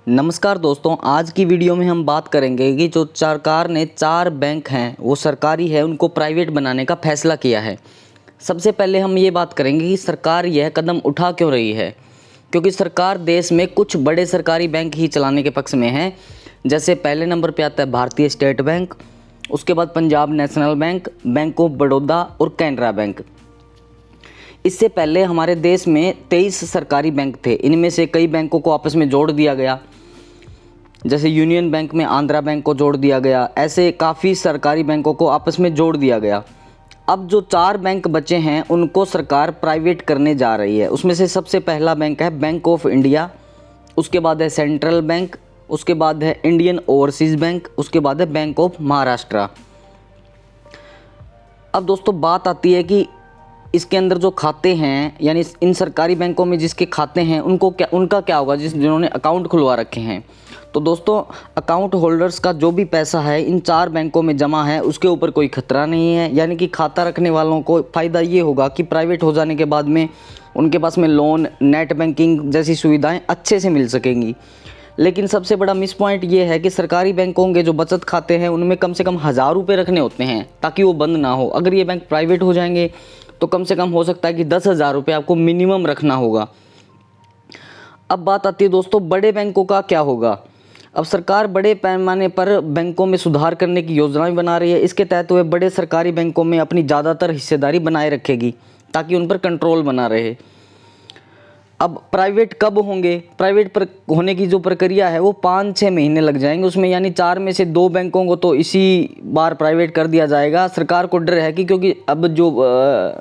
नमस्कार दोस्तों, आज की वीडियो में हम बात करेंगे कि जो सरकार ने 4 बैंक हैं वो सरकारी है उनको प्राइवेट बनाने का फैसला किया है। सबसे पहले हम ये बात करेंगे कि सरकार यह कदम उठा क्यों रही है, क्योंकि सरकार देश में कुछ बड़े सरकारी बैंक ही चलाने के पक्ष में है। जैसे पहले नंबर पे आता है भारतीय स्टेट बैंक, उसके बाद Punjab National bank, bank of Baroda और कैनरा बैंक। इससे पहले हमारे देश में 23 सरकारी बैंक थे। इनमें से कई बैंकों को आपस में जोड़ दिया गया, जैसे यूनियन बैंक में आंध्रा बैंक को जोड़ दिया गया। ऐसे काफ़ी सरकारी बैंकों को आपस में जोड़ दिया गया। अब जो 4 बैंक बचे हैं उनको सरकार प्राइवेट करने जा रही है। उसमें से सबसे पहला बैंक है बैंक ऑफ इंडिया, उसके बाद है सेंट्रल बैंक, उसके बाद है इंडियन ओवरसीज़ बैंक, उसके बाद है बैंक ऑफ महाराष्ट्र। अब दोस्तों बात आती है कि इसके अंदर जो खाते हैं, यानी इन सरकारी बैंकों में जिसके खाते हैं उनका क्या होगा, जिन्होंने अकाउंट खुलवा रखे हैं। तो दोस्तों अकाउंट होल्डर्स का जो भी पैसा है इन 4 बैंकों में जमा है उसके ऊपर कोई खतरा नहीं है। यानी कि खाता रखने वालों को फ़ायदा ये होगा कि प्राइवेट हो जाने के बाद में उनके पास में लोन, नेट बैंकिंग जैसी सुविधाएं अच्छे से मिल सकेंगी। लेकिन सबसे बड़ा मिस पॉइंट ये है कि सरकारी बैंकों के जो बचत खाते हैं उनमें कम से कम 1000 रुपये रखने होते हैं ताकि वो बंद ना हो। अगर ये बैंक प्राइवेट हो जाएंगे तो कम से कम हो सकता है कि 10,000 रुपये आपको मिनिमम रखना होगा। अब बात आती है दोस्तों बड़े बैंकों का क्या होगा। अब सरकार बड़े पैमाने पर बैंकों में सुधार करने की योजनाएं बना रही है। इसके तहत वह बड़े सरकारी बैंकों में अपनी ज़्यादातर हिस्सेदारी बनाए रखेगी ताकि उन पर कंट्रोल बना रहे। अब प्राइवेट कब होंगे? प्राइवेट पर होने की जो प्रक्रिया है वो 5-6 महीने लग जाएंगे उसमें, यानी 4 में से 2 बैंकों को तो इसी बार प्राइवेट कर दिया जाएगा। सरकार को डर है कि क्योंकि अब जो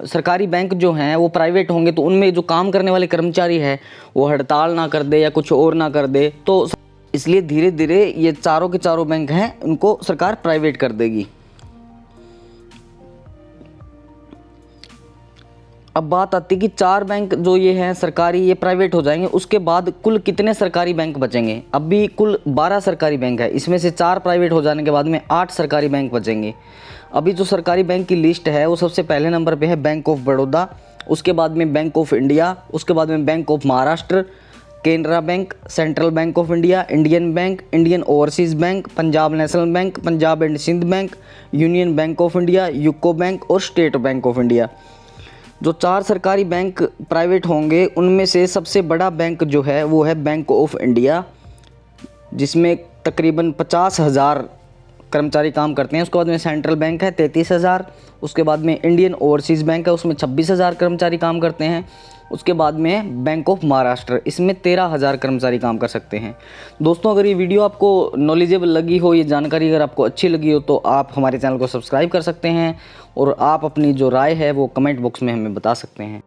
सरकारी बैंक जो हैं वो प्राइवेट होंगे तो उनमें जो काम करने वाले कर्मचारी हैं वो हड़ताल ना कर दे या कुछ और ना कर दे, तो इसलिए धीरे धीरे ये चारों के चारों बैंक हैं उनको सरकार प्राइवेट कर देगी। अब बात आती है कि 4 बैंक जो ये हैं सरकारी, ये प्राइवेट हो जाएंगे, उसके बाद कुल कितने सरकारी बैंक बचेंगे? अभी कुल 12 सरकारी बैंक है, इसमें से 4 प्राइवेट हो जाने के बाद में 8 सरकारी बैंक बचेंगे। अभी जो सरकारी बैंक की लिस्ट है वो सबसे पहले नंबर पे है बैंक ऑफ बड़ौदा, उसके बाद में बैंक ऑफ इंडिया, उसके बाद में Bank of Maharashtra, Canara Bank, Central Bank of India, Indian Bank, Indian Overseas Bank, Punjab National Bank, Punjab and Sindh Bank, Union Bank of India, UCO Bank और स्टेट बैंक ऑफ इंडिया। जो 4 सरकारी bank private होंगे उनमें से सबसे बड़ा बैंक जो है वो है बैंक ऑफ इंडिया, जिसमें तकरीबन 50,000 कर्मचारी काम करते हैं। उसके बाद में सेंट्रल बैंक है 33,000, उसके बाद में इंडियन ओवरसीज़ बैंक है उसमें 26,000 कर्मचारी काम करते हैं। उसके बाद में बैंक ऑफ महाराष्ट्र, इसमें 13,000 कर्मचारी काम कर सकते हैं। दोस्तों अगर ये वीडियो आपको नॉलेजेबल लगी हो, ये जानकारी अगर आपको अच्छी लगी हो तो आप हमारे चैनल को सब्सक्राइब कर सकते हैं और आप अपनी जो राय है वो कमेंट बॉक्स में हमें बता सकते हैं।